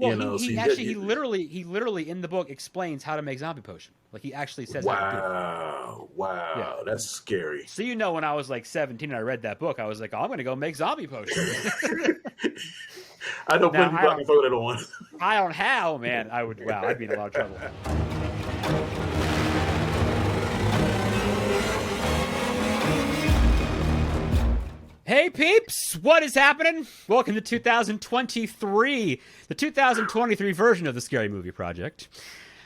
Well, You know, so he literally in the book explains how to make zombie potion. Like he actually says how to do it. Wow, Yeah. that's scary. So when I was like 17 and I read that book, I was like, oh, I'm going to go make zombie potions. I know Now, plenty of people I can throw that on. I don't how, man. I'd be in a lot of trouble. Hey peeps, what is happening? Welcome to 2023, the 2023 version of the Scary Movie Project.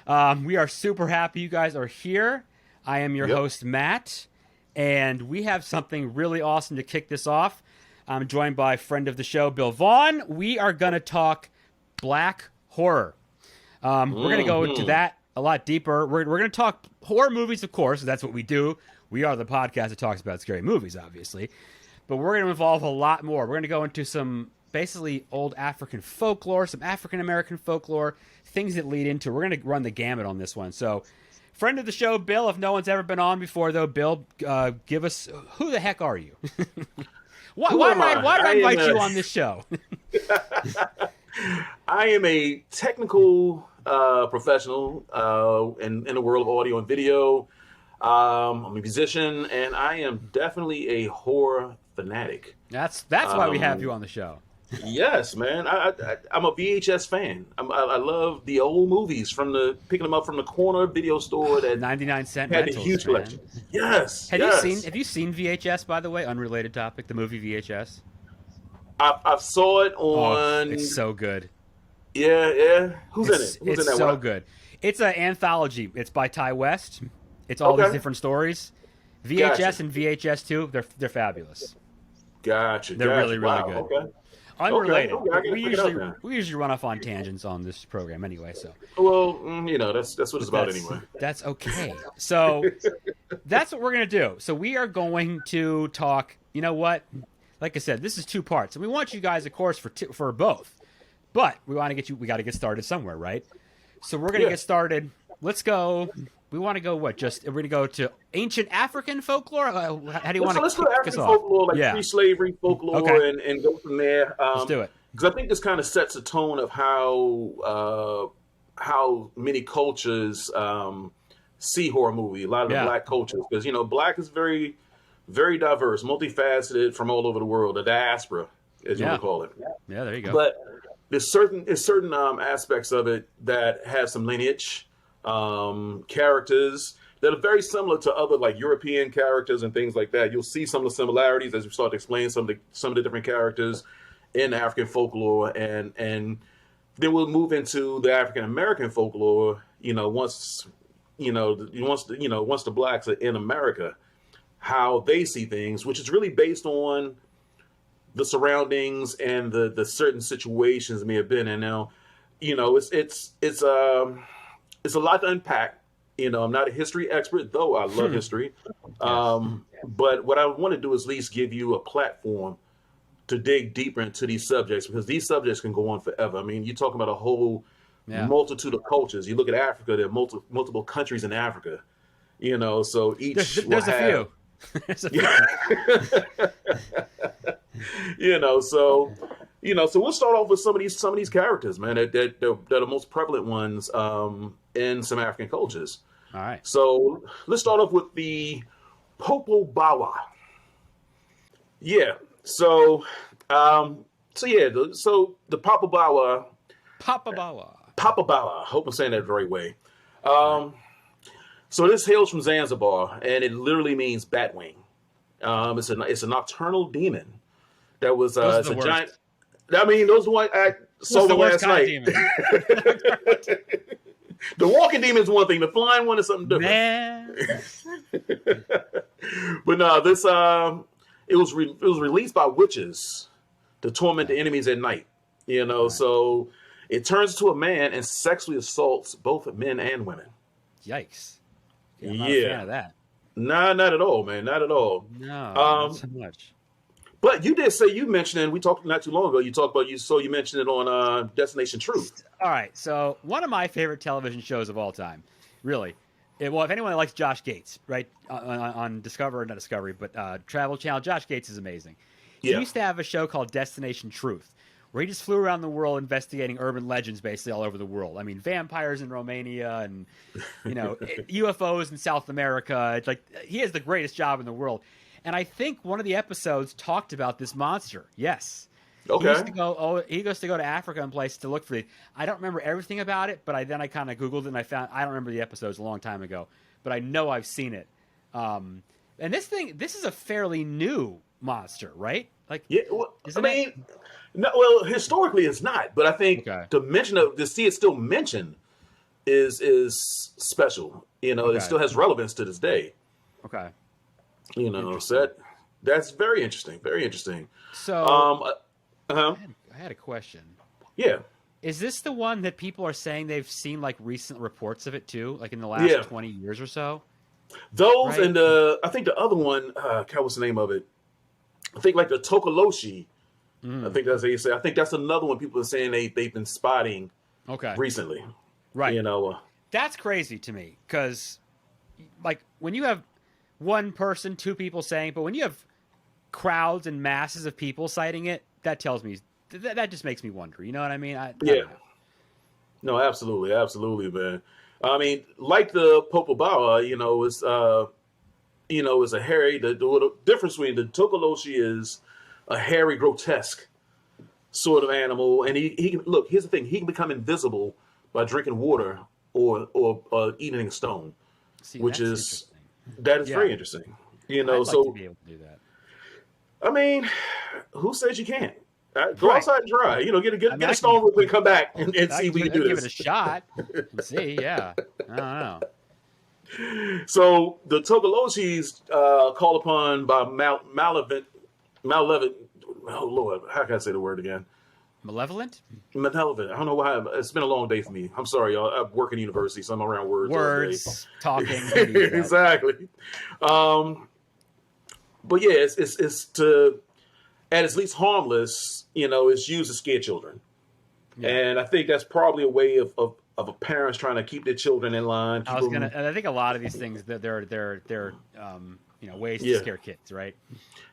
We are super happy you guys are here. I am your host, Matt, and we have something really awesome to kick this off. I'm joined by a friend of the show, Bill Vaughan. We are going to talk black horror. We're going to go into that a lot deeper. We're going to talk horror movies, of course. That's what we do. We are the podcast that talks about scary movies, obviously. But we're going to involve a lot more. We're going to go into some basically old African folklore, some African-American folklore, things that lead into. We're going to run the gamut on this one. So, friend of the show, Bill, if no one's ever been on before, though, Bill, give us, who the heck are you? why did I invite you on this show? I am a technical professional in the world of audio and video. I'm a musician, and I am definitely a horror fanatic. That's why we have you on the show. Yes, man. I'm a VHS fan. I love the old movies picking them up from the corner video store that 99-cent had rentals, the huge man. collection. Yes. Have you seen VHS, by the way? Unrelated topic. The movie VHS. I saw it on. Oh, it's so good. Yeah. Who's in it? It's so good. It's an anthology. It's by Ty West. It's all these different stories. VHS and VHS too. They're fabulous. Gotcha. They're really good. Okay. Unrelated. Okay. We usually run off on tangents on this program anyway. So that's what it's about anyway. That's okay. So that's what we're gonna do. So we are going to talk. You know what? Like I said, this is two parts, and we want you guys, of course, for both. But we want to get you. We got to get started somewhere, right? So we're gonna get started. Let's go. We want to go we're going to go to ancient African folklore? How do you want to let's go to African folklore, like pre-slavery folklore, and go from there. Let's do it. Because I think this kind of sets a tone of how many cultures see horror movie. A lot of the black cultures, because black is very, very diverse, multifaceted from all over the world. The diaspora, as you would call it. Yeah, there you go. But there's certain aspects of it that have some lineage. Characters that are very similar to other like European characters and things like that. You'll see some of the similarities as we start to explain some of the different characters in African folklore, and then we'll move into the African American folklore. Once the blacks are in America, how they see things, which is really based on the surroundings and the certain situations may have been in. Now, it's a lot to unpack. I'm not a history expert, though I love history. But what I want to do is at least give you a platform to dig deeper into these subjects, because these subjects can go on forever. I mean, you're talking about a whole multitude of cultures. You look at Africa, there are multiple countries in Africa. So each there's a few. There's a few. So we'll start off with some of these characters, man, that are the most prevalent ones in some African cultures. All right. So let's start off with the Popobawa. Yeah. So the Popobawa. Popobawa. I hope I'm saying that the right way. So this hails from Zanzibar, and it literally means batwing. It's a nocturnal demon that was it's a giant. I mean, those the one I saw the last night. The walking demon is one thing. The flying one is something different. Man. But no, this it was released by witches to torment the enemies at night. So it turns to a man and sexually assaults both men and women. Yikes! I'm not a fan of that. Nah, not at all, man. Not at all. No, not so much. But you did say you mentioned, and we talked not too long ago. You mentioned it on Destination Truth. All right, so one of my favorite television shows of all time, really. If anyone likes Josh Gates, right, on Travel Channel, Josh Gates is amazing. He used to have a show called Destination Truth, where he just flew around the world investigating urban legends basically all over the world. I mean, vampires in Romania and, UFOs in South America. It's like he has the greatest job in the world. And I think one of the episodes talked about this monster. Yes. Okay. He goes to go to Africa and places to look for it. I don't remember everything about it, but I kind of Googled it and I don't remember the episodes a long time ago, but I know I've seen it. And this is a fairly new monster, right? Like, Yeah. Well, no. Well, historically, it's not. But I think to see it still mentioned is special. It still has relevance to this day. Okay. So that's very interesting. Very interesting. So, I had a question. Yeah. Is this the one that people are saying they've seen like recent reports of it too, like in the last 20 years or so? Those right? And I think the other one, what's the name of it? I think like the Tokoloshe. I think that's how you say. I think that's another one people are saying they've been spotting. Recently. Right. That's crazy to me because, like, when you have one person, two people saying, but when you have crowds and masses of people citing it, that tells me that just makes me wonder. You know what I mean? I don't know. No, absolutely, absolutely, man. I mean, like the Popobawa, is a hairy. The difference between the Tokoloshe is a hairy, grotesque sort of animal, and he can look. Here's the thing: he can become invisible by drinking water or eating a stone, which is very interesting. I'd like to be able to do that. I mean, who says you can't? Go outside and try. Get a stone real quick, come back and see if we can do this. Give it a shot and see. Yeah, I don't know. So the Tokoloshes called upon by malevolent. Oh Lord, how can I say the word again? Malevolent. I don't know why. It's been a long day for me. I'm sorry, y'all. I work in university, so I'm around words talking. Exactly. But yeah, it's to at its least harmless. It's used to scare children, and I think that's probably a way of a parents trying to keep their children in line. And I think a lot of these things that they're ways to scare kids, right?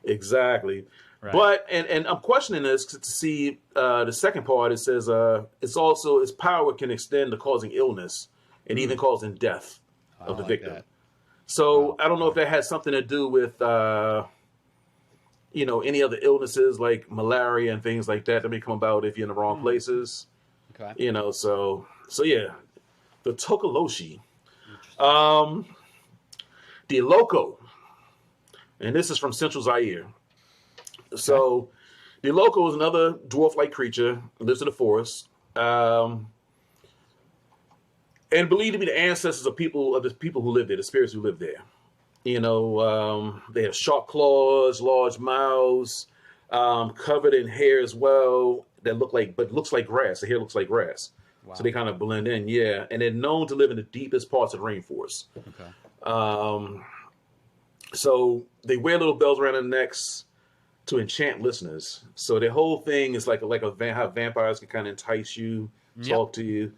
Exactly. Right. But and I'm questioning this to see the second part. It says its power can extend to causing illness and even causing death of the victim. That. So I don't know if that has something to do with any other illnesses like malaria and things like that may come about if you're in the wrong places. Okay. So yeah, the Tokoloshe, the Loco, and this is from Central Zaire. So, the Loco is another dwarf-like creature, lives in the forest, and believed to be the ancestors of the people who live there, the spirits who live there. They have sharp claws, large mouths, covered in hair as well that looks like grass. The hair looks like grass, so they kind of blend in. Yeah, and they're known to live in the deepest parts of the rainforest. Okay. So they wear little bells around their necks to enchant listeners. So the whole thing is like how vampires can kind of entice you, talk to you.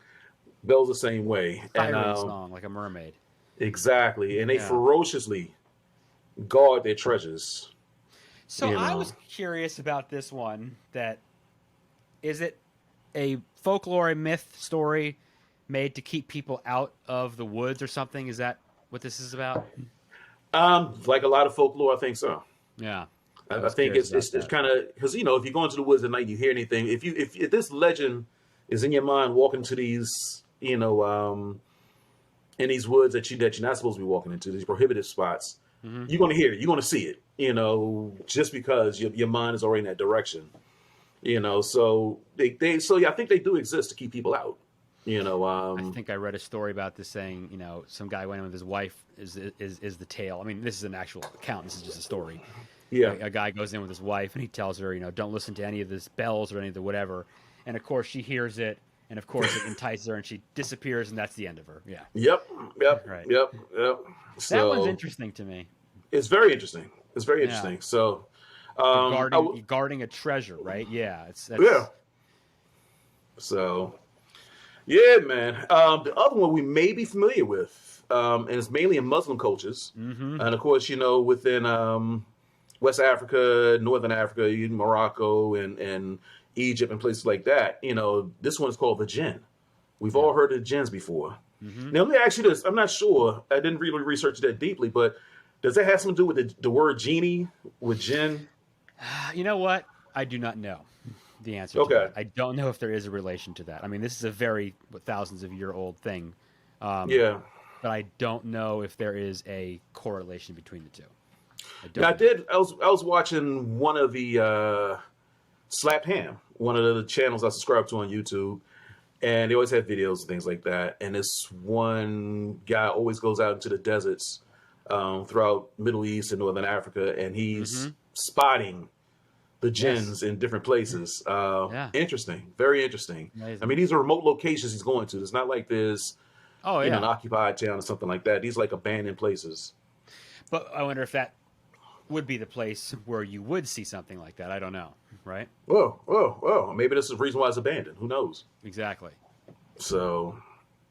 Bells the same way. Siren song, like a mermaid. Exactly. And they ferociously guard their treasures. So I was curious about this one. Is it a folklore myth story made to keep people out of the woods or something? Is that what this is about? Like a lot of folklore, I think so. Yeah. I think it's kind of because if you go into the woods at night, you hear anything. If this legend is in your mind, walking to these in these woods that you're not supposed to be walking into, these prohibited spots, you're going to hear it, you're going to see it. Just because your mind is already in that direction. So I think they do exist to keep people out. I think I read a story about this saying, some guy went in with his wife is the tale. I mean, this is an actual account. This is just a story. Yeah. A guy goes in with his wife and he tells her, don't listen to any of this bells or any of the whatever. And of course she hears it. And of course it entices her and she disappears and that's the end of her. Yeah. Yep. Right. Yep. So, that one's interesting to me. It's very interesting. So, guarding a treasure, right? Yeah. Yeah. So, yeah, man. The other one we may be familiar with, and it's mainly in Muslim cultures. Mm-hmm. And of course, within West Africa, Northern Africa, Morocco, and Egypt and places like that. This one is called the jinn. We've all heard of jinns before. Now, let me ask you this. I'm not sure. I didn't really research that deeply, but does that have something to do with the word genie with jinn? You know what? I do not know the answer to Okay. that. I don't know if there is a relation to that. I mean, this is a very thousands of year old thing, Yeah. but I don't know if there is a correlation between the two. I Now, don't know. I was watching one of the Slapped Ham, one of the channels I subscribe to on YouTube, and they always have videos and things like that. And this one guy always goes out into the deserts throughout Middle East and Northern Africa, and he's spotting the Yes. jinns in different places. Yeah. Interesting, very interesting. Amazing. I mean, these are remote locations he's going to. It's not like this, Oh an yeah. occupied town or something like that. These like abandoned places. But I wonder if that would be the place where you would see something like that. I don't know. Right? Well. Maybe this is the reason why it's abandoned. Who knows? Exactly. So,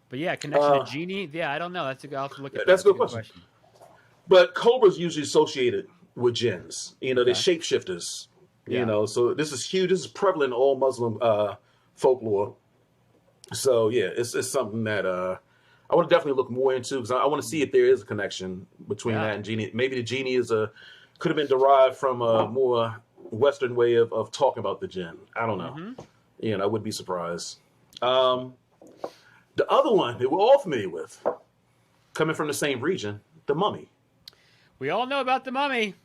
But yeah, connection to genie. Yeah, I don't know. I'll have to look at that. that's a good question. But Cobra's usually associated with jinns. They're Okay. shapeshifters. Yeah. So this is huge. This is prevalent in all Muslim folklore. So yeah, it's something that I want to definitely look more into because I want to see if there is a connection between that and genie. Maybe the genie could have been derived from a more Western way of talking about the jinn. I don't know. I wouldn't be surprised. The other one that we're all familiar with, coming from the same region, the mummy. We all know about the mummy,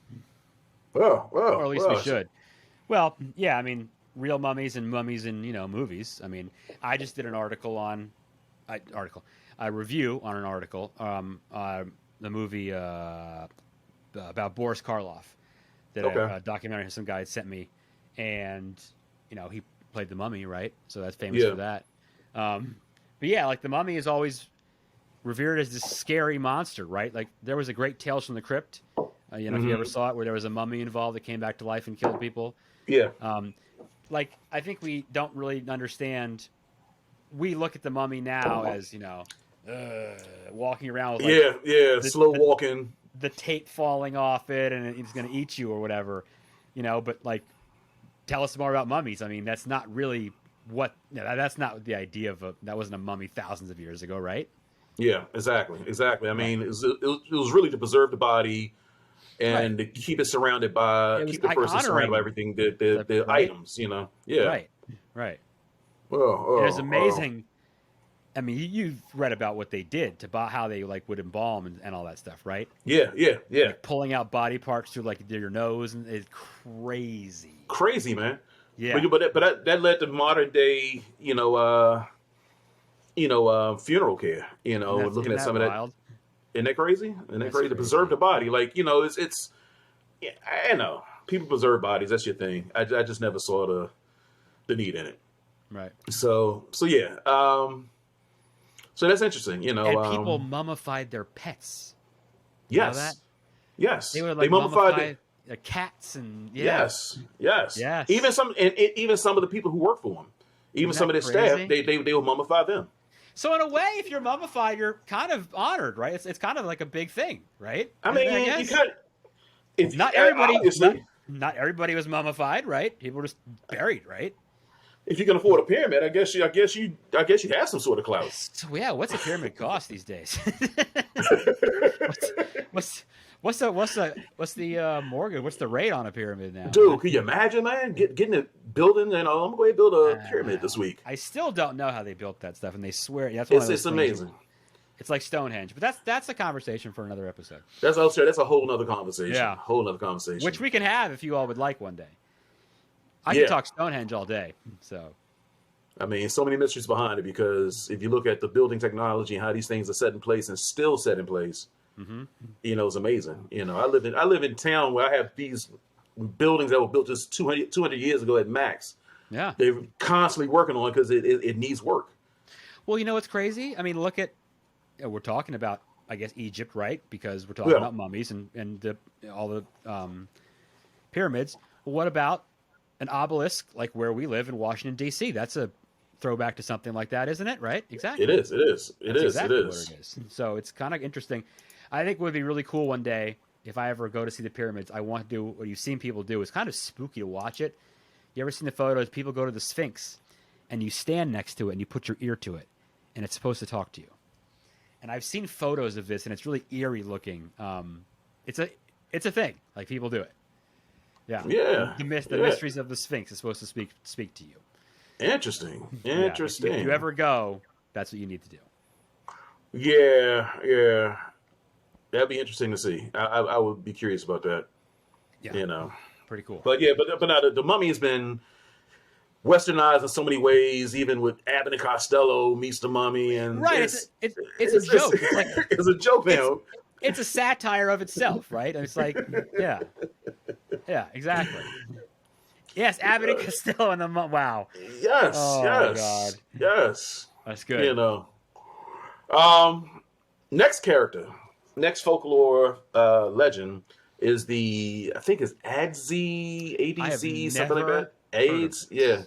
Well, or at least we should. Well, yeah, I mean, real mummies and mummies in movies. I mean, I just did an article on a review on an article, the movie about Boris Karloff, that a documentary some guy sent me, and he played the mummy, right? So that's famous for that. But yeah, like the mummy is always revered as this scary monster, right? Like there was a great Tales from the Crypt. If you ever saw it, where there was a mummy involved that came back to life and killed people. Yeah. Like I think we don't really understand. We look at the mummy now as walking around with slow walking, the tape falling off it, and it's going to eat you or whatever, But like, tell us more about mummies. I mean, that's not really that's not the idea of that wasn't a mummy thousands of years ago, right? Yeah, exactly. I mean, it was really to preserve the body and to keep it surrounded by keep the person surrounded by everything, the items, Yeah. Right. Well, it was amazing. I mean, you've read about what they did how they would embalm and all that stuff, right? Yeah. Like pulling out body parts through your nose, and it's crazy, man. Yeah, but that led to modern day, funeral care. Looking at some of that. Isn't that crazy? To preserve the body? It's. Yeah, I know people preserve bodies. That's your thing. I just never saw the need in it. Right. So yeah. So that's interesting. And people mummified their pets. Yes. You know that? Yes. They would they mummified the cats and Yes. Even some of the people who work for them, even some of their staff, they will mummify them. So in a way, if you're mummified, you're kind of honored, right? It's kind of like a big thing, right? I mean, you kind of, not everybody. Not everybody was mummified, right? People were just buried, right? If you can afford a pyramid, I guess you have some sort of clout. So yeah, what's a pyramid cost these days? what's the mortgage? What's the rate on a pyramid now? Dude, can you imagine, man, getting a building? I'm gonna go ahead and build a pyramid this week. I still don't know how they built that stuff, and they swear that's it's amazing. It's like Stonehenge, but that's a conversation for another episode. That's a whole nother conversation. Yeah, whole nother conversation, which we can have if you all would like one day. I can talk Stonehenge all day. So, I mean, so many mysteries behind it because if you look at the building technology and how these things are set in place and still set in place, it's amazing. I live in town where I have these buildings that were built just 200 years ago at max. Yeah, they're constantly working on it because it needs work. Well, what's crazy? I mean, look at we're talking about, I guess, Egypt, right? Because we're talking about mummies and all the pyramids. Well, what about an obelisk like where we live in Washington, D.C.? That's a throwback to something like that, isn't it? Right? Exactly. It is. Exactly what it is. So it's kind of interesting. I think it would be really cool one day if I ever go to see the pyramids. I want to do what you've seen people do. It's kind of spooky to watch it. You ever seen the photos? People go to the Sphinx, and you stand next to it, and you put your ear to it, and it's supposed to talk to you. And I've seen photos of this, and it's really eerie looking. It's a thing. Like, people do it. Yeah. Yeah. The mysteries of the Sphinx is supposed to speak to you. Interesting. Yeah. Interesting. If you ever go, that's what you need to do. Yeah. That'd be interesting to see. I would be curious about that. Yeah. You know. Pretty cool. But now the Mummy has been westernized in so many ways, even with Abbott and Costello meets the Mummy, and right, it's a joke. It's like it's a joke now. It's a satire of itself, right? And it's like, yeah, exactly. Yes, Abbott and Costello and the Wow. Yes, oh, yes, God. yes. That's good. You know. Next character, next folklore legend is I think it's ADZ, something like that. AIDS, yeah.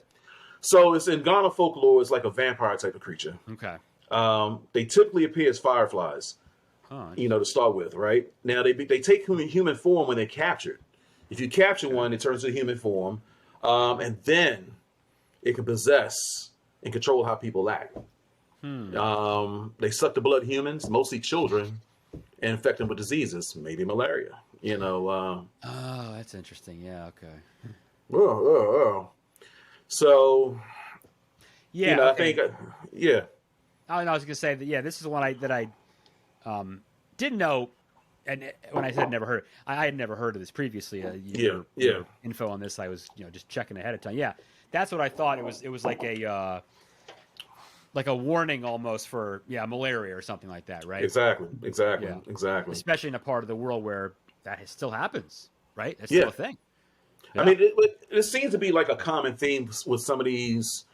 So it's in Ghana folklore. It's like a vampire type of creature. Okay. They typically appear as fireflies. Oh, To start with, right? Now they take human form when they're captured. If you capture one, it turns to human form, and then it can possess and control how people act. They suck the blood of humans, mostly children, and infect them with diseases, maybe malaria. oh, that's interesting. Yeah. Okay. So, yeah, I think, yeah. I was gonna say that. Yeah, this is one I didn't know, and when I said never heard, I had never heard of this previously. Your info on this, I was just checking ahead of time. Yeah, that's what I thought. It was like a warning almost for malaria or something like that, right? Exactly. Especially in a part of the world where that still happens, right? That's still a thing. Yeah. I mean, it seems to be like a common theme with some of these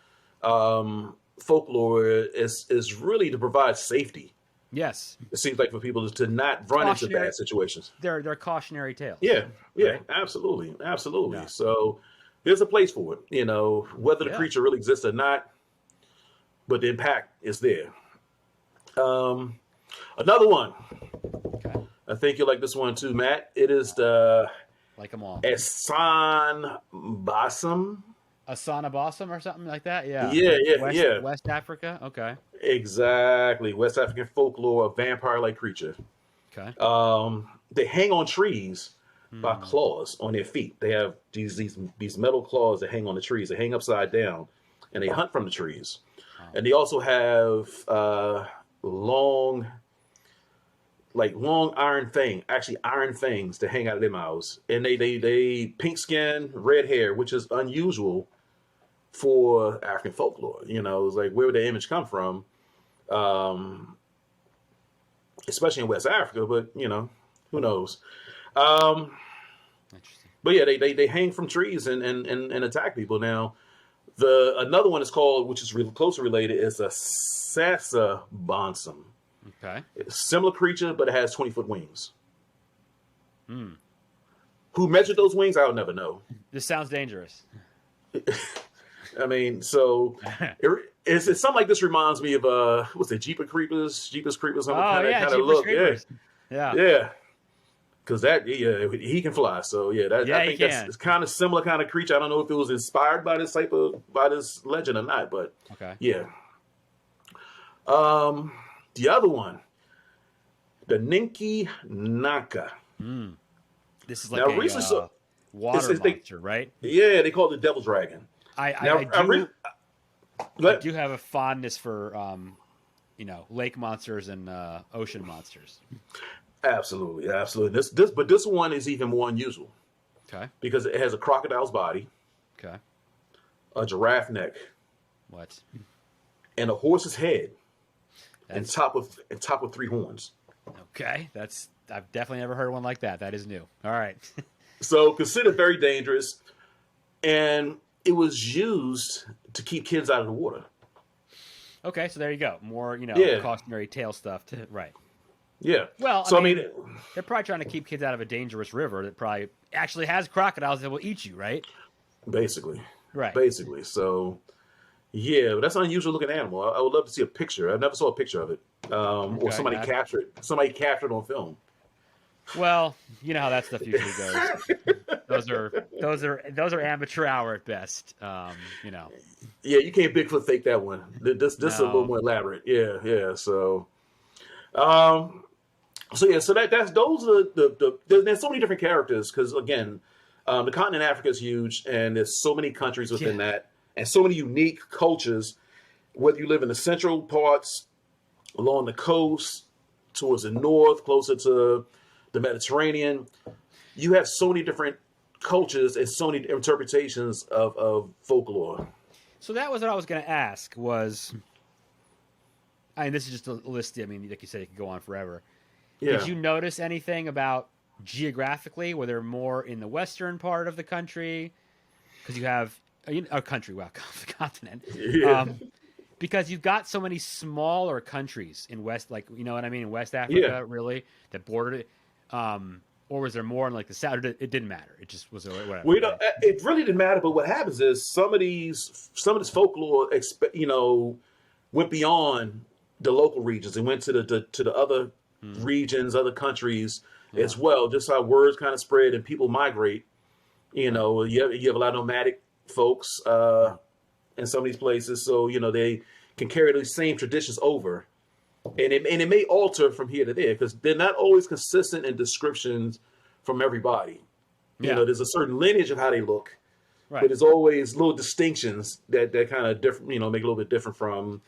folklore is really to provide safety. Yes. It seems like for people to not run into bad situations. They're cautionary tales. Yeah, right? Absolutely. Yeah. So there's a place for it, whether the creature really exists or not, but the impact is there. Another one. Okay. I think you like this one too, Matt. It is the like them all. Sasabonsam. Sasabonsam or something like that? Yeah. West Africa? Okay. Exactly. West African folklore, a vampire-like creature. Okay. They hang on trees by claws on their feet. They have these metal claws that hang on the trees. They hang upside down, and they hunt from the trees. Oh. And they also have long iron fangs to hang out of their mouths. And they pink skin, red hair, which is unusual for African folklore. It's like, where would the image come from? Especially in West Africa, but who knows? Interesting. But yeah, they hang from trees and attack people. Now, another one is called, which is really closely related, is a Sasabonsam. Okay. It's a similar creature, but it has 20-foot wings. Who measured those wings? I'll never know. This sounds dangerous. I mean, so it's something like this reminds me of what's it, Jeepers Creepers? Jeepers Creepers, kind of look. Creepers. Yeah. Because he can fly. So I think that's kind of similar kind of creature. I don't know if it was inspired by this legend or not, but okay. Yeah. The other one, the Ninki Naka. This is like a water monster, right? Yeah, they call it the Devil Dragon. I do have a fondness for lake monsters and ocean monsters. Absolutely. But this one is even more unusual. Okay. Because it has a crocodile's body. Okay. A giraffe neck. What? And a horse's head. And top with 3 horns. Okay, I've definitely never heard one like that. That is new. All right. So considered very dangerous, and it was used to keep kids out of the water. Okay, so there you go. More cautionary tale stuff. Right. Yeah. Well, I mean, they're probably trying to keep kids out of a dangerous river that probably actually has crocodiles that will eat you, right? Basically. Right. Basically. So. Yeah, but that's an unusual looking animal. I would love to see a picture. I never saw a picture of it, or somebody captured it on film. Well, you know how that stuff usually goes. those are amateur hour at best. Yeah, you can't Bigfoot fake that one. This is a little No. more elaborate. Yeah, yeah. Um, so yeah, so that's those are there's so many different characters because again, the continent Africa is huge and there's so many countries within Yeah. that and so many unique cultures. Whether you live in the central parts, along the coast, towards the north, closer to the Mediterranean, you have so many different cultures and so many interpretations of folklore. So that was what I was going to ask. This is just a list. I mean, like you said, it could go on forever. Did Yeah, you notice anything about geographically? Were there more in the western part of the country? Because you have a country, wow, the continent. yeah, Um, because you've got so many smaller countries in West, like you know what I mean, in West yeah. Africa, really that bordered it. Or was there more in like the south? It didn't matter. It just was whatever. Well, Right? it really didn't matter. But what happens is some of this folklore, went beyond the local regions and went to the other Hmm. regions, other countries Yeah. as well. Just how words kind of spread and people migrate. Right. You have a lot of nomadic folks Yeah. in some of these places, so they can carry those same traditions over, and it may alter from here to there because they're not always consistent in descriptions from everybody. Yeah. There's a certain lineage of how they look, but Right. there's always little distinctions that kind of different, make it a little bit different from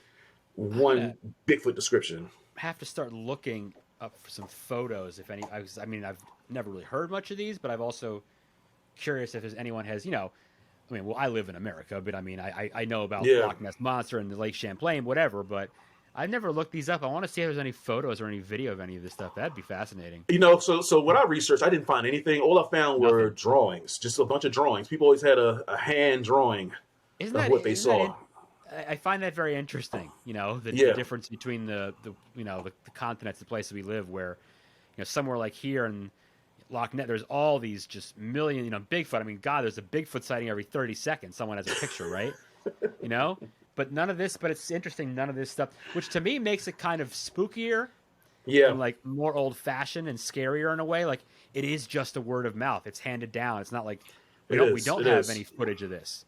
I'm gonna one Bigfoot description. have to start looking up for some photos, if any. I mean, I've never really heard much of these, but I've also curious if there's anyone has, well, I live in America, but I mean, I know about Yeah. Loch Ness Monster and the Lake Champlain, whatever, but I've never looked these up. I want to see if there's any photos or any video of any of this stuff. That'd be fascinating. So when I researched, I didn't find anything. All I found were Nothing. drawings, just a bunch of drawings. People always had a hand drawing Isn't of that, what they isn't that, saw. I find that very interesting, the Yeah. difference between the continents, the places we live, where, somewhere like here in Loch Ness, there's all these just million, Bigfoot. I mean, God, there's a Bigfoot sighting every 30 seconds. Someone has a picture, right? You know? But none of this, but it's interesting, none of this stuff, which to me makes it kind of spookier Yeah. and like more old fashioned and scarier in a way. Like it is just a word of mouth. It's handed down. It's not like It we is. don't It have is. any footage of this.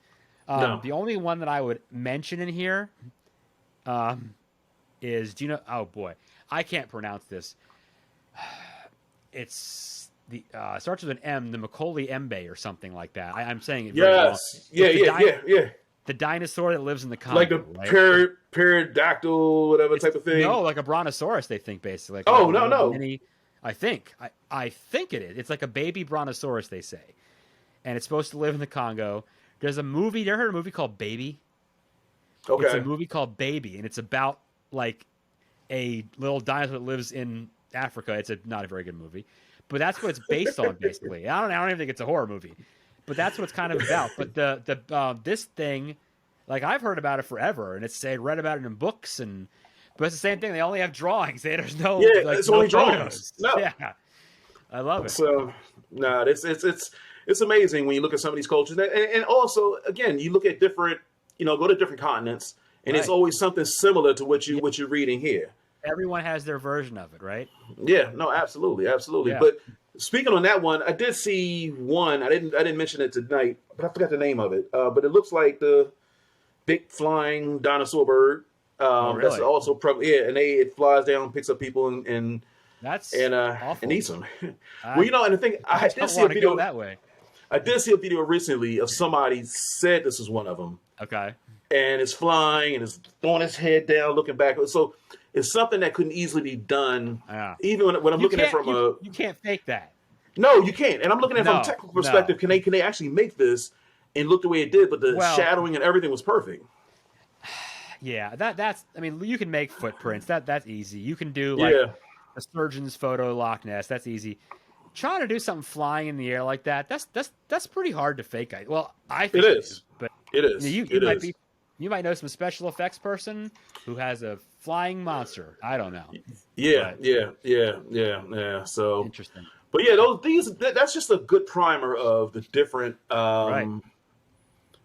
No. The only one that I would mention in here is, do you know? Oh boy, I can't pronounce this. It's the starts with an M, the Macaulay Mbe or something like that. I'm saying it very wrong. Yes. Yeah. It's Yeah. Yeah. Yeah. the dinosaur that lives in the Like the Congo, right? pterodactyl, whatever type of thing. No, like a brontosaurus, they think basically. Like Oh a no, little no. mini. I think it is. It's like a baby brontosaurus, they say, and it's supposed to live in the Congo. There's a movie. You ever heard of a movie called Baby? It's a Okay. movie called Baby, and it's about like a little dinosaur that lives in Africa. It's not a very good movie, but that's what it's based on, basically. I don't even think it's a horror movie, but that's what it's kind of about. But this thing, like I've heard about it forever, and read about it in books, but it's the same thing. They only have drawings. There's no Yeah, like it's no only photos. drawings. No. Yeah, I love it. So, no, it's amazing when you look at some of these cultures, and also again, you look at different, go to different continents, and it's Right. always something similar to Yeah. what you're reading here. Everyone has their version of it, right? Yeah, no, absolutely, absolutely. Yeah. But speaking on that one, I did see one. I didn't mention it tonight, but I forgot the name of it. But it looks like the big flying dinosaur bird. Oh, That's really? also yeah, and it flies down, picks up people, and That's and uh and awful. eats them. I, Well, and the thing, I I did don't see a want to go video. that way. I did see a video recently of somebody said this is one of them, Okay. and it's flying and it's throwing its head down, looking back. So it's something that couldn't easily be done, Yeah. even when I'm looking at it from a You can't fake that. no, you can't. And I'm looking at it from a No. technical perspective. No. Can they actually make this and look the way it did? But the Well, shadowing and everything was perfect. yeah. That's. I mean, you can make footprints. That's easy. You can do like Yeah, a surgeon's photo of Loch Ness. That's easy. Trying to do something flying in the air like that. That's pretty hard to fake. I think it is. but It is. you It might is. be. You might know some special effects person who has a flying monster. I don't know. Yeah, But yeah. So, interesting. but yeah, that's just a good primer of the different Right.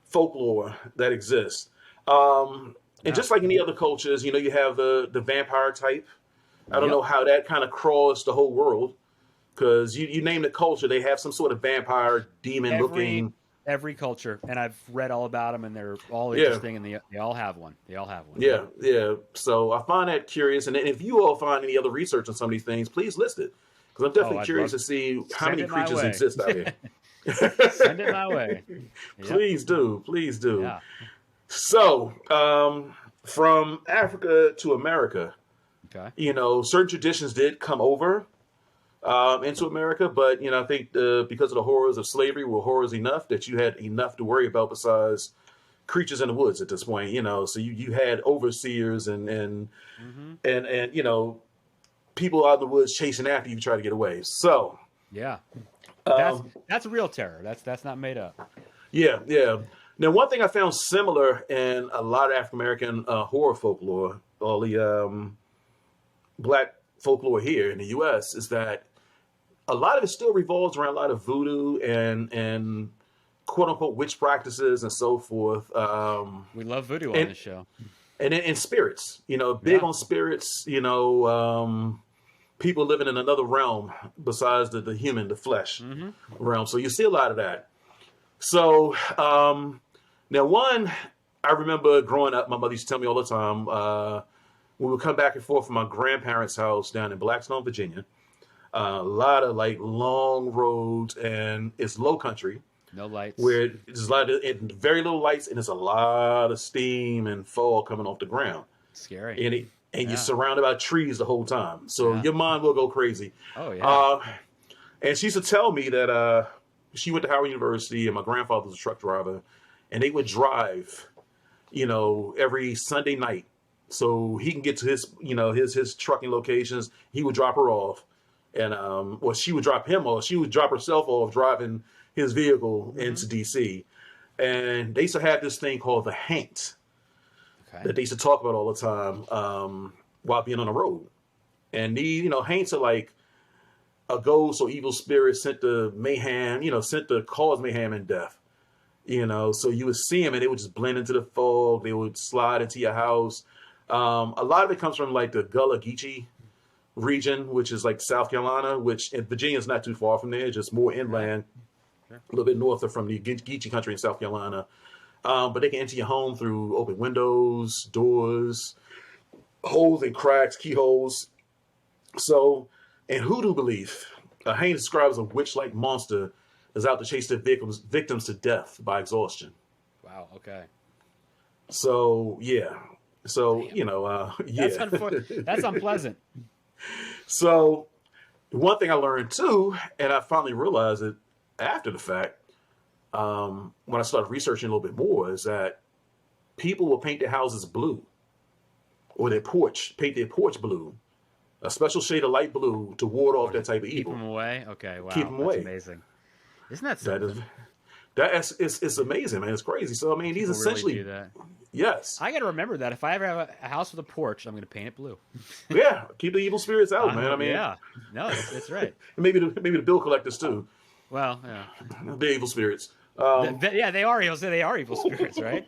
folklore that exists. And Yeah. just like any other cultures, you have the vampire type. I don't Yep. know how that kind of crossed the whole world Because you name the culture, they have some sort of vampire demon Every looking. every culture, and I've read all about them, and they're all Yeah, interesting, and they all have one. They all have one. yeah, Yep. yeah. So I find that curious. And if you all find any other research on some of these things, please list it. Because I'm Oh, definitely I'd curious love to see how send many it my creatures way. exist out here. Send it my way. Yep. Please do. Please do. Yeah. So, from Africa to America, Okay. certain traditions did come over into America, but I think because of the horrors of slavery were horrors enough that you had enough to worry about besides creatures in the woods at this point. So you had overseers Hmm. and people out in the woods chasing after you to try to get away. So Yeah. That's um, that's real terror. That's not made up. yeah, yeah. Now, one thing I found similar in a lot of African American horror folklore, all the black folklore here in the U.S., is that a lot of it still revolves around a lot of voodoo and quote unquote witch practices and so forth. We love voodoo on And this show. and spirits, big Yeah. on spirits. People living in another realm besides the human, the flesh Hmm. realm. So you see a lot of that. So now, one, I remember growing up, my mother used to tell me all the time, we would come back and forth from my grandparents' house down in Blackstone, Virginia. A lot of like long roads, and it's low country No lights. where there's a lot of very little lights, and there's a lot of steam and fog coming off the ground, Scary. and you're Yeah. surrounded by trees the whole time, so Yeah. your mind will go crazy. Oh yeah. Uh, and she used to tell me that she went to Howard University, and my grandfather was a truck driver, and they would drive, every Sunday night, so he can get to his trucking locations. He would drop her off, and well, she would drop him off. She would drop herself off driving his vehicle Hmm. into DC. And they used to have this thing called the Haint Okay. that they used to talk about all the time while being on the road. And these, Haints are like a ghost or evil spirit sent to mayhem, sent to cause mayhem and death. So you would see them and they would just blend into the fog. They would slide into your house. A lot of it comes from like the Gullah Geechee region, which is like South Carolina, which in Virginia is not too far from there, just more Yeah. inland, Sure. a little bit north of from the Geechee country in South Carolina. But they can enter your home through open windows, doors, holes and cracks, keyholes. So, in hoodoo belief, a Haint describes a witch-like monster is out to chase their victims to death by exhaustion. Wow. Okay. So, yeah. So, Damn. yeah. That's unpleasant. So, one thing I learned too, and I finally realized it after the fact, when I started researching a little bit more, is that people will paint their houses blue or paint their porch blue, a special shade of light blue to ward off Or that type of keep evil. them away. Okay. Keep Wow. them That's away. amazing. Isn't that That is something? it's amazing, man. It's crazy. So I mean, these People really do essentially, that. yes, I got to remember that if I ever have a house with a porch, I'm going to paint it blue. yeah, keep the evil spirits out, man. I mean, Yeah. No, that's right. maybe the bill collectors too, Well, yeah. the evil spirits. Yeah, they are evil. They are evil spirits, right?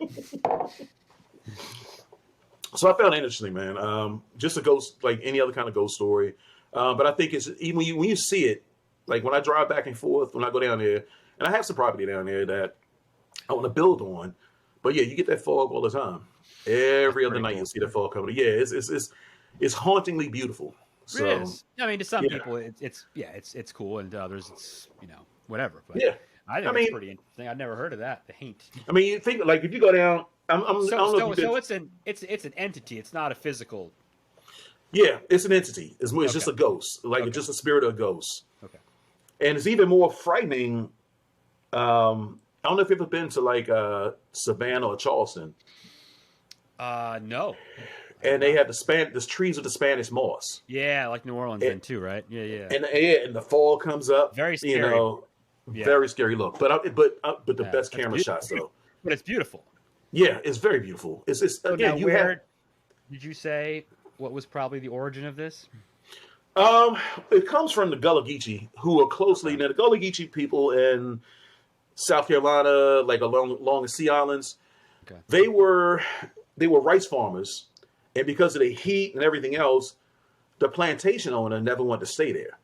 So I found it interesting, man. Just a ghost, like any other kind of ghost story. But I think it's even when you see it, like when I drive back and forth, when I go down there, and I have some property down there that I want to build on. But yeah, you get that fog all the time. That's Every other pretty night cool. you'll see that fog coming. Yeah, it's hauntingly beautiful. It So is. I mean, to some yeah, people, it's cool, and to others, it's whatever. But yeah. I I think it's mean, pretty interesting. I've never heard of that. The Haint. you think like if you go down, I So don't know if so you've been. so it's an entity. It's not a physical. Yeah, it's an entity. It's Okay. just a ghost, like it's Okay. just a spirit of a ghost, Okay. and it's even more frightening. I don't know if you've ever been to like Savannah or Charleston, No, I have and they not. have the trees with the Spanish moss, Yeah, like New Orleans and then too, right? Yeah, yeah. and the fall comes up, Very scary. Yeah, very scary look. But the yeah. best That's camera beautiful. shots though. But it's beautiful. Yeah, it's very beautiful. It's So now, again you have where did you say what was probably the origin of this? um it comes from the Gullah Geechee, who are closely Okay. now the Gullah Geechee people in South Carolina, like along the Sea Islands. Okay. They were rice farmers, and because of the heat and everything else, the plantation owner never wanted to stay there.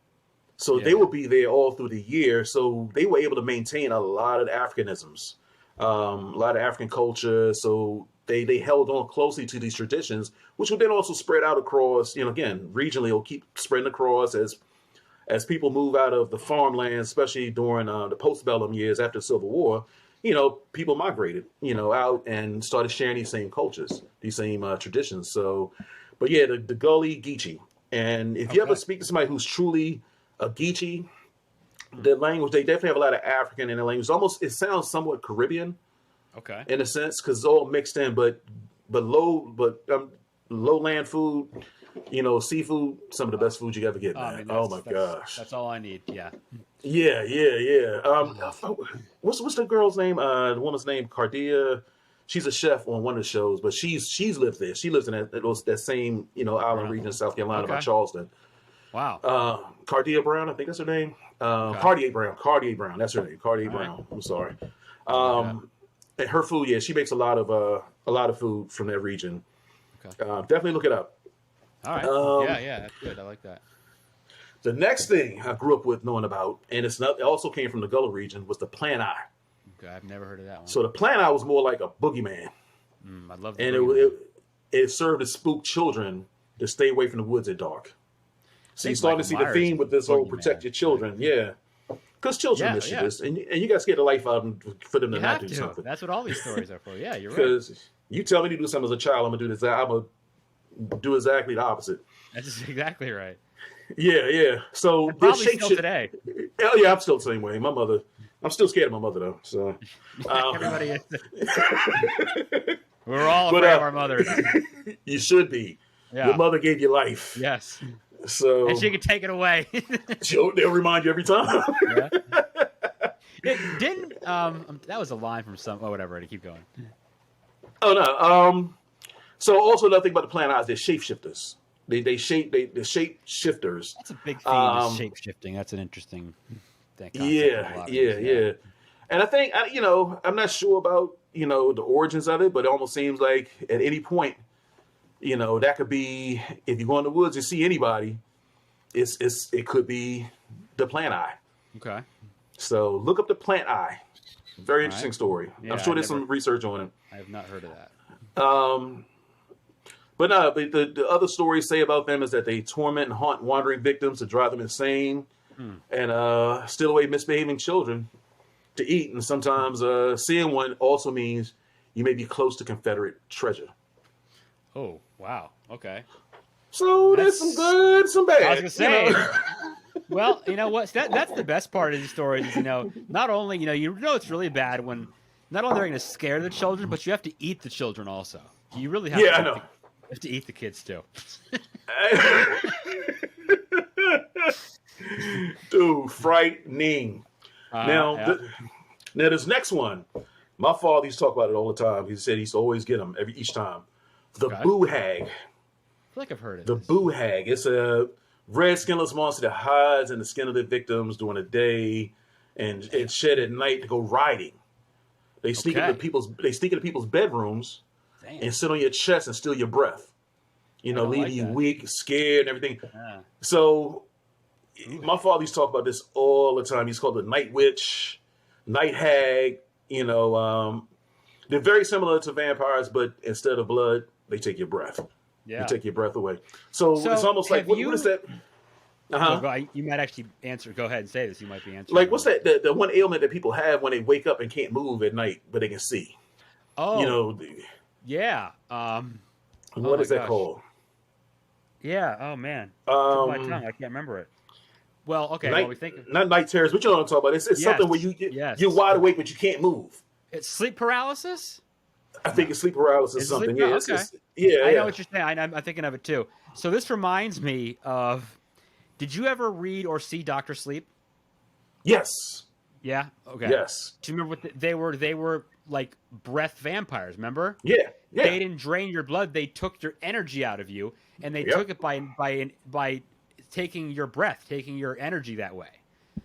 So they would be there all through the year. So they were able to maintain a lot of Africanisms, a lot of African culture. So they held on closely to these traditions, which would then also spread out across, again, regionally, it'll keep spreading across as people move out of the farmlands, especially during the postbellum years after the Civil War. People migrated, out and started sharing these same cultures, these same traditions. So, but yeah, the Gully Geechee. And if you ever speak to somebody who's truly a Geechee, the language, they definitely have a lot of African in the language. It sounds somewhat Caribbean, in a sense, because it's all mixed in. But lowland food, seafood, some of the best food you ever get, man. My gosh, that's all I need. Yeah. What's the girl's name? The woman's name, Cardia. She's a chef on one of the shows, but she's lived there. She lives in that same island region, South Carolina, by Charleston. Wow. Cardia Brown, I think that's her name. Cartier Brown, that's her name. Cartier Brown. I'm sorry. And her food, she makes a lot of food from that region. Definitely look it up. All right. That's good. I like that. The next thing I grew up with knowing about, and it also came from the Gullah region, was the Plant Eye. Okay, I've never heard of that one. So the Plant Eye was more like a boogeyman. I love that. And it served to spook children to stay away from the woods at dark. So you starting to see the theme with this whole protect your children. Yeah. Because children are mischievous, and you got to scare the life out of them for them to not do something. That's what all these stories are for. Yeah, you're right. Because you tell me to do something as a child, I'm going to do this. I'm going to do exactly the opposite. That's exactly right. Yeah. So probably still today. Hell yeah, I'm still the same way. I'm still scared of my mother though. So everybody is. We're all afraid of our mothers. You should be. Yeah. Your mother gave you life. Yes. So and she can take it away. They'll remind you every time. Yeah. It didn't. That was a line from some. Oh, whatever. Keep going. Oh no. So also another thing about the Plant Eye is they're shapeshifters. They shape shifters. That's a big theme. Shape shifting. That's an interesting thing. Yeah. And I think I'm not sure about the origins of it, but it almost seems like at any point, that could be, if you go in the woods and see anybody, it could be the Plant Eye. Okay. So look up the Plant Eye. Very interesting story. Yeah, I'm sure there's some research on it. I have not heard of that. But no, the other stories say about them is that they torment and haunt wandering victims to drive them insane and steal away misbehaving children to eat. And sometimes seeing one also means you may be close to Confederate treasure. Oh, wow. Okay. So there's some good, some bad. I was going to say. Well, you know what? That's the best part of these stories is, not only, it's really bad when not only they're going to scare the children, but you have to eat the children also. You really have to. You have to eat the kids too. Dude, frightening. Now this next one, my father used to talk about it all the time. He said he used to always get them each time. The boo hag. I feel like I've heard of the boo hag. It's a red skinless monster that hides in the skin of the victims during the day and shed at night to go riding. They sneak into people's bedrooms. Damn. And sit on your chest and steal your breath. Leaving you weak, scared, and everything. Yeah. So, my father used to talk about this all the time. He's called the night witch, night hag. They're very similar to vampires, but instead of blood, they take your breath. Yeah. They take your breath away. So it's almost like, what is that? You might actually answer. Go ahead and say this. You might be answering. Like, what's that? The one ailment that people have when they wake up and can't move at night, but they can see. Oh. Yeah. What is that called? Yeah. Oh man. My tongue. I can't remember it. Well, okay. We think not night terrors, but you know what I'm talking about. It's something where you're wide awake, but you can't move. It's sleep paralysis. I think it's sleep paralysis. Something. I know what you're saying. I'm thinking of it too. So this reminds me of. Did you ever read or see Dr. Sleep? Yes. Yeah. Okay. Yes. Do you remember what they were like breath vampires? Remember? Yeah. They didn't drain your blood. They took your energy out of you, and they took it by taking your breath, taking your energy that way.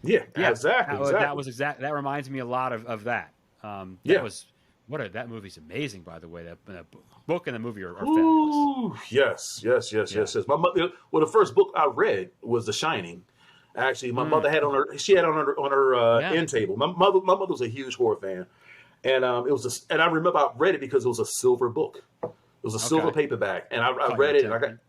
Yeah. Exactly. That reminds me a lot of that. That movie's amazing, by the way. That book and the movie are fabulous. Yes. My mother. Well, the first book I read was The Shining, Actually, my mother had on her. She had on her Yeah. end table. My mother was a huge horror fan, and it was. And I remember I read it because it was a silver book. It was a silver Okay. paperback, and I Caught your read it, and I got attention.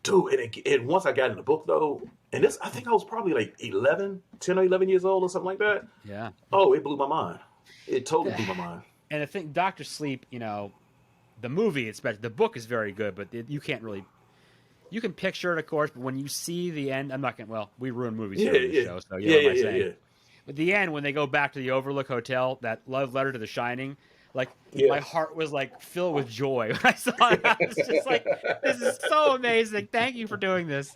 dude. And once I got in the book though, and this I think I was probably like 10 or 11 years old or something like that. Yeah. Oh, it blew my mind. It totally blew my mind. And the thing, Doctor Sleep, the movie, especially the book is very good, but you can't really. You can picture it, of course, but when you see the end, I'm not gonna. Well, we ruin movies here on the show, so you know what I'm saying. But the end, when they go back to the Overlook Hotel, that love letter to The Shining, like my heart was like filled with joy when I saw it. I was just like, "This is so amazing! Thank you for doing this."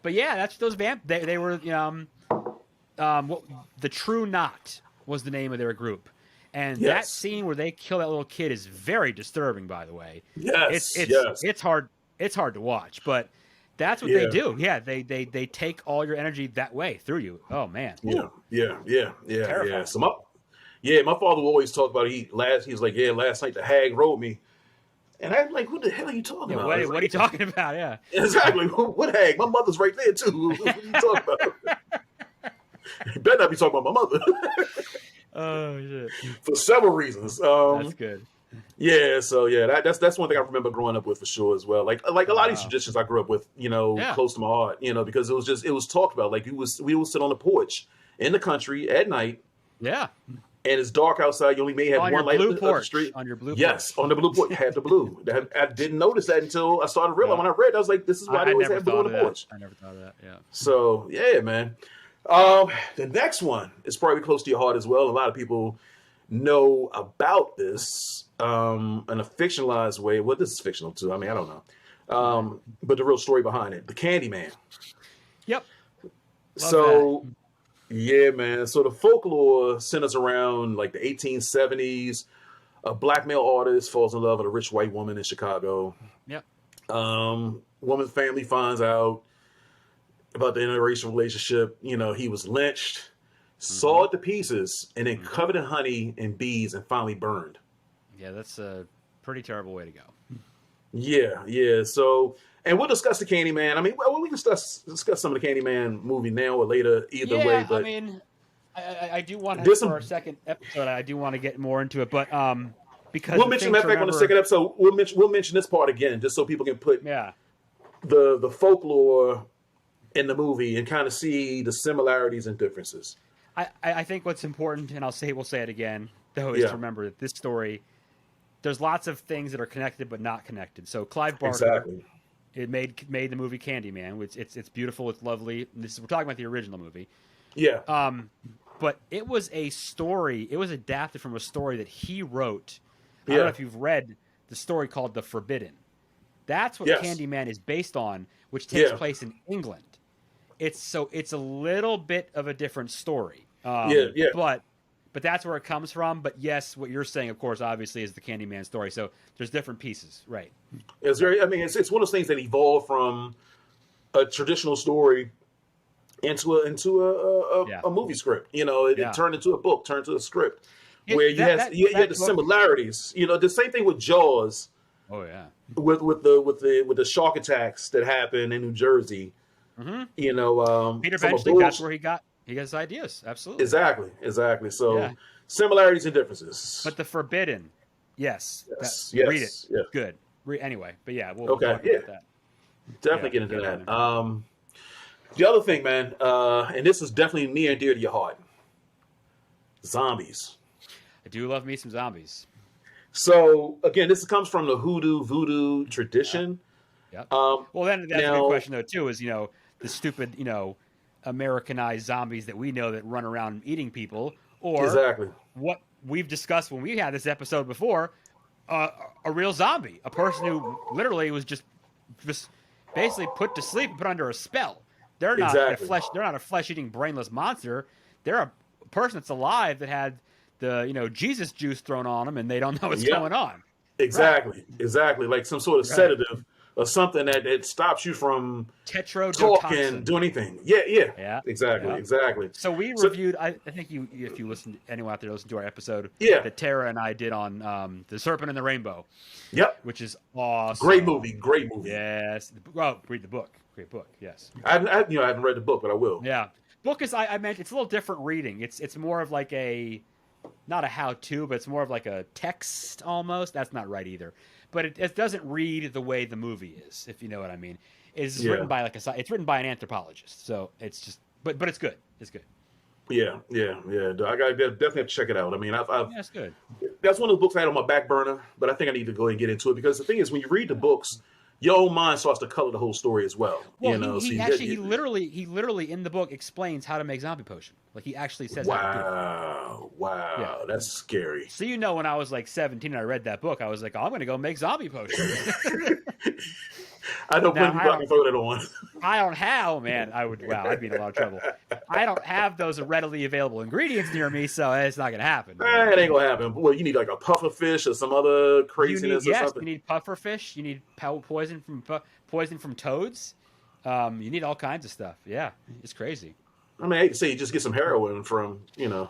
But yeah, that's those They were the True Knot was the name of their group, and that scene where they kill that little kid is very disturbing. By the way, it's hard. It's hard to watch, but that's what they do. Yeah, they take all your energy that way through you. Oh man. Yeah. So my father would always talk about he was like, last night the hag rode me. And I'm like, what the hell are you talking about? What are you talking about? Yeah. Exactly. What hag? My mother's right there too. What are you talking about? You better not be talking about my mother. Oh shit. For several reasons. That's good. Yeah, so that's one thing I remember growing up with for sure as well. Like a lot of these traditions I grew up with, close to my heart, because it was talked about. Like we would sit on the porch in the country at night. Yeah. And it's dark outside. You only may have one light up the street. On your blue porch. Yes, on the blue porch. Have the blue. I didn't notice that until I started realizing when I read. I was like, this is why they always have blue on the porch. I never thought of that. Yeah. So yeah, man. The next one is probably close to your heart as well. A lot of people know about this in a fictionalized way. Well, this is fictional too. I mean, I don't know. But the real story behind it, the Candyman. Yep. Love that. Yeah, man. So the folklore centers around like the 1870s. A black male artist falls in love with a rich white woman in Chicago. Yep. Woman's family finds out about the interracial relationship. He was lynched, sawed to pieces, and then covered in honey and bees and finally burned. Yeah, that's a pretty terrible way to go. Yeah. So, and we'll discuss the Candyman. I mean, we can discuss some of the Candyman movie now or later, either way. But I mean, I do want to for our second episode. I do want to get more into it, but because we'll mention that fact on the second episode. We'll mention this part again, just so people can put the folklore in the movie and kind of see the similarities and differences. I think what's important, and we'll say it again, though, is to remember that this story, there's lots of things that are connected but not connected. So Clive Barker, it made the movie Candyman, which it's beautiful, it's lovely. We're talking about the original movie. Yeah. But it was a story. It was adapted from a story that he wrote. I don't know if you've read the story called The Forbidden. That's what Candyman is based on, which takes place in England. It's a little bit of a different story. But that's where it comes from. But yes, what you're saying, of course, obviously, is the Candyman story. So there's different pieces, right? It's very. I mean, it's one of those things that evolved from a traditional story into a movie script. It turned into a book, turned into a script, where you had the similarities. The same thing with Jaws. Oh yeah. With the shark attacks that happened in New Jersey. Mm-hmm. Peter Benchley, that's where he got his ideas. Absolutely. Exactly. So similarities and differences. But The Forbidden, yes. Read it. Yes. Good. Anyway, but we'll talk about that. Definitely get into that. The other thing, man, and this is definitely near and dear to your heart. Zombies. I do love me some zombies. So again, this comes from the hoodoo voodoo tradition. Yeah. Well, then that's a good question though too. Is the stupid Americanized zombies that we know that run around eating people, or what we've discussed when we had this episode before, a real zombie, a person who literally was just basically put to sleep and put under a spell. They're not They're not a flesh-eating, brainless monster. They're a person that's alive that had the Jesus juice thrown on them, and they don't know what's going on. Exactly. Like some sort of sedative or something that stops you from talking, Tetrodotoxin. do anything. Yeah, yeah, Yeah. exactly, Yeah. exactly. So we So reviewed. I think you, if you listen, anyone out there listen to our episode yeah, that Tara and I did on the Serpent and the Rainbow, yep, which is great awesome. movie, great movie. Yes. Well, read the book. Great book. Yes. I haven't read the book, but I will. Yeah. Book is I meant it's a little different reading. It's more of like a not a how-to, but it's more of like a text almost. That's not right either. But it doesn't read the way the movie is, if you know what I mean. It's Yeah, written by it's written by an anthropologist. So it's just but it's good. It's good. yeah, yeah, yeah. I got definitely have to check it out. I mean, I've Yeah, it's good. that's one of the books I had on my back burner, but I think I need to go ahead and get into it because the thing is, when you read the books, your own mind starts to color the whole story as well. Well, So he you actually get he literally in the book explains how to make zombie potion. Like he actually says how to do it. wow, Yeah. wow, that's scary. So when I was like 17 and I read that book, I was like, oh, I'm going to go make zombie potions. I know Now plenty of people I can throw that on. I don't have, man. I'd be in a lot of trouble. I don't have those readily available ingredients near me, so it's not going to happen. It ain't gonna happen. Well, you need like a puffer fish or some other craziness or something. You need puffer fish. You need poison from toads. You need all kinds of stuff. Yeah, it's crazy. I mean, I hate to say you just get some heroin from Down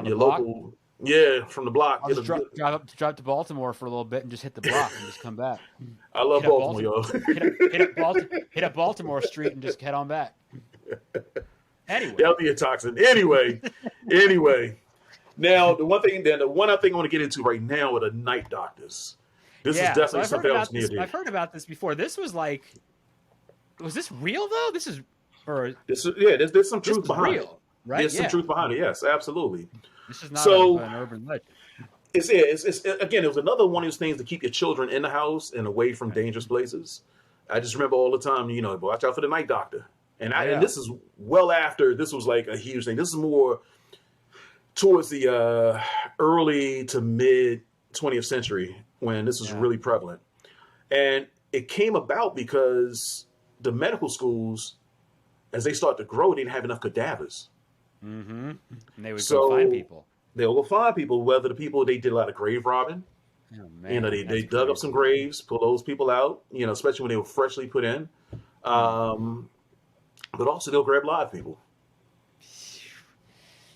the your block. local, yeah, from the block. I'll just drive to Baltimore for a little bit and just hit the block and just come back. I love Hit up Baltimore, y'all. hit up Baltimore Street and just head on back. Anyway, That'll be a toxin. Anyway. Now, the one thing I want to get into right now are the night doctors. This is definitely something else near there. I've heard about this before. This was like, was this real though? There's some truth behind it. Right? There's some truth behind it. Yes, absolutely. This is not an urban legend. It's again, it was another one of those things to keep your children in the house and away from dangerous places. I just remember all the time, watch out for the night doctor. And this is well after this was like a huge thing. This is more towards the early to mid 20th century when this was really prevalent. And it came about because the medical schools, as they start to grow, they didn't have enough cadavers. Mm-hmm. And they would go find people. They'll go find people, whether the people, they did a lot of grave robbing. Oh, man, they dug up some graves, pull those people out, especially when they were freshly put in. But also they'll grab live people.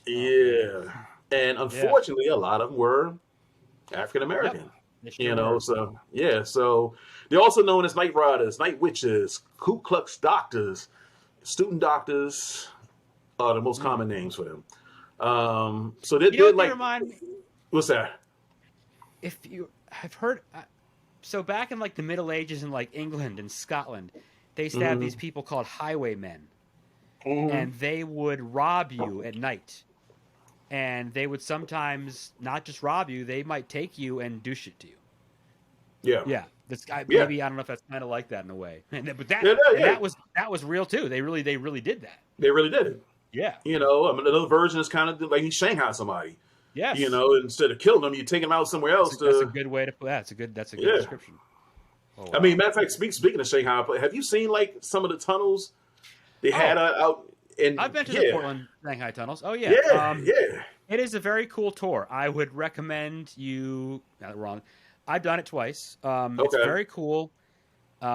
Yeah. And unfortunately, a lot of them were African American. Yep. So they're also known as night riders, night witches, Ku Klux doctors, student doctors are the most common names for them. So they're like, remind me, what's that? If you have heard, so back in like the Middle Ages in like England and Scotland, they used to have these people called highwaymen, and they would rob you at night. And they would sometimes not just rob you; they might take you and do shit to you. Yeah, yeah. Maybe I don't know if that's kind of like that in a way, but that was real too. They really did that. They really did it. Yeah. Another version is kind of like you Shanghai somebody. Yes. Instead of killing them, you take them out somewhere else. That's a good way to put that. That's a good description. Oh, wow. I mean, matter of fact, speaking of Shanghai, have you seen like some of the tunnels they had out? I've been to the Portland Shanghai tunnels. Oh yeah. Yeah. It is a very cool tour. I would recommend you. Not wrong. I've done it twice. It's very cool. You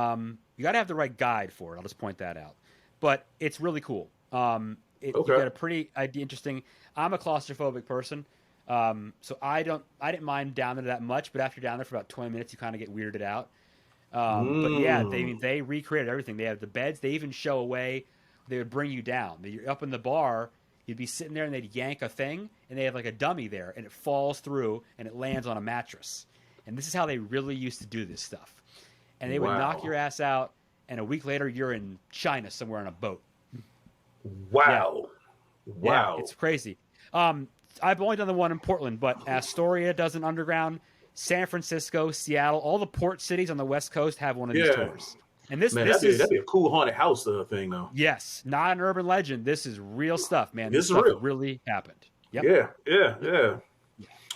got to have the right guide for it. I'll just point that out. But it's really cool. You got a pretty interesting. I'm a claustrophobic person, so I didn't mind down there that much. But after down there for about 20 minutes, you kind of get weirded out. But yeah, they recreated everything. They have the beds. They even show a way they would bring you down. You're up in the bar. You'd be sitting there and they'd yank a thing, and they have like a dummy there, and it falls through and it lands on a mattress. And this is how they really used to do this stuff. And they would knock your ass out, and a week later you're in China somewhere on a boat. Wow. Yeah. Wow. Yeah, it's crazy. I've only done the one in Portland, but Astoria does an underground. San Francisco, Seattle, all the port cities on the West Coast have one of these tours. And that'd be a cool haunted house thing, though. Yes, not an urban legend. This is real stuff, man. This stuff is real. Really happened. Yep. Yeah.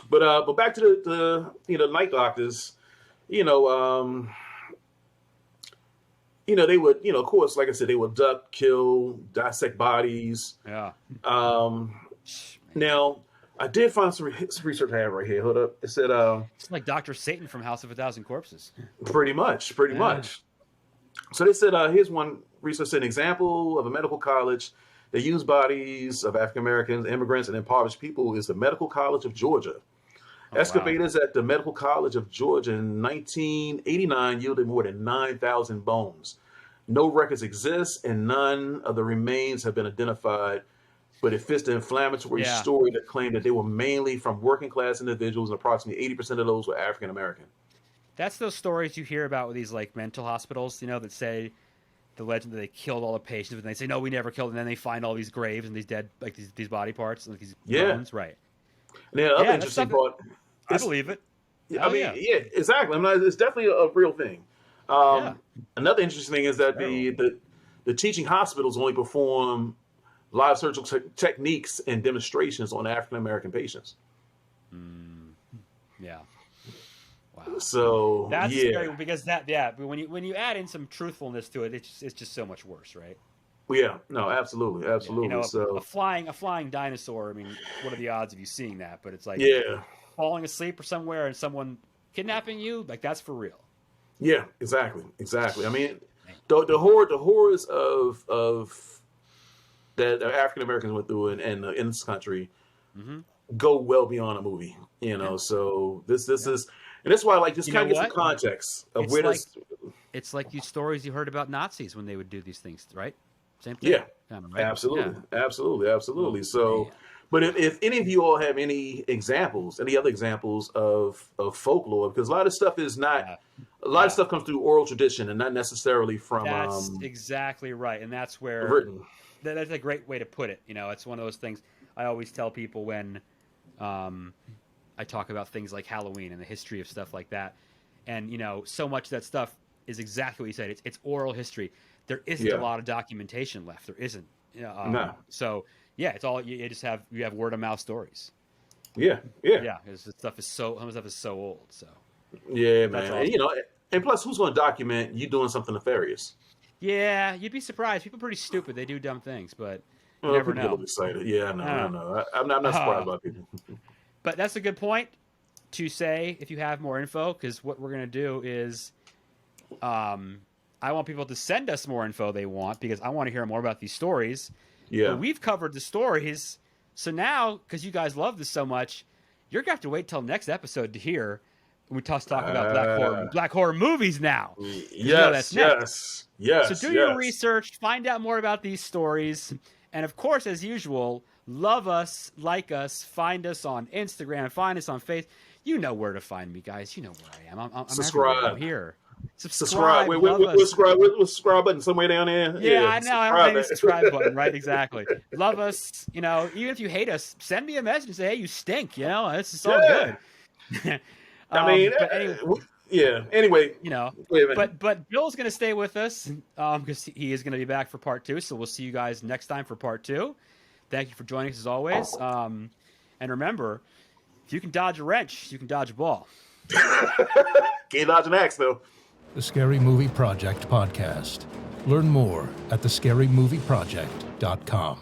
But back to the night doctors. They would, of course, like I said, they would duck, kill, dissect bodies. Yeah. Now, I did find some research I have right here. Hold up. It said, It's like Dr. Satan from House of a Thousand Corpses. pretty much. So they said, here's one research, an example of a medical college that used bodies of African Americans, immigrants, and impoverished people is the Medical College of Georgia. Excavators at the Medical College of Georgia in 1989 yielded more than 9,000 bones. No records exist, and none of the remains have been identified, but it fits the inflammatory story that claimed that they were mainly from working class individuals, and approximately 80% of those were African American. That's those stories you hear about with these like mental hospitals, that say the legend that they killed all the patients, and they say, no, we never killed them. And then they find all these graves and these dead, like these body parts, like these bones. Right. And then another interesting part. I believe it. Yeah, exactly. I mean, it's definitely a real thing. Another interesting thing is that the teaching hospitals only perform live surgical techniques and demonstrations on African American patients. Yeah. Wow. So that's scary because but when you add in some truthfulness to it, it's just so much worse, right? Yeah. No, absolutely. So a flying dinosaur. I mean, what are the odds of you seeing that? But it's like falling asleep or somewhere and someone kidnapping you, like that's for real. Yeah, exactly. I mean, the horrors of that African Americans went through in this country go well beyond a movie. So this is, and that's why I like just kind of get some context of where this. It's like these stories you heard about Nazis when they would do these things, right? Same thing. Yeah, kind of, right? Absolutely. Oh, So, man. but if any of you all have any other examples of folklore, because a lot of stuff is not, a lot of stuff comes through oral tradition and not necessarily from. That's exactly right, and that's where written. That's a great way to put it. It's one of those things I always tell people when I talk about things like Halloween and the history of stuff like that. And, so much of that stuff is exactly what you said. It's oral history. There isn't a lot of documentation left. There isn't. No. So, it's all you have word of mouth stories. Yeah. Because some of the stuff is so old. So. Yeah, man. Awesome. And plus, who's going to document you doing something nefarious? Yeah, you'd be surprised. People are pretty stupid. They do dumb things, but you never know. People excited. Yeah, I know. I'm not surprised about people. But that's a good point to say if you have more info, because what we're going to do is I want people to send us more info they want, because I want to hear more about these stories. Yeah. But we've covered the stories. So now, because you guys love this so much, you're going to have to wait till next episode to hear when we talk about black horror movies now. Yes. So do your research, find out more about these stories. And of course, as usual, love us, like us, find us on Instagram, find us on Facebook. You know where to find me, guys. You know where I am. I'm subscribe. I'm here. Subscribe. With subscribe button somewhere down there. Yeah, I know. I don't think it's subscribe button, right? Exactly. Love us. Even if you hate us, send me a message and say, "Hey, you stink." This is all good. Anyway, but Bill's going to stay with us because he is going to be back for part 2. So we'll see you guys next time for part 2. Thank you for joining us as always. And remember, if you can dodge a wrench, you can dodge a ball. Can't dodge an axe, though. The Scary Movie Project podcast. Learn more at thescarymovieproject.com.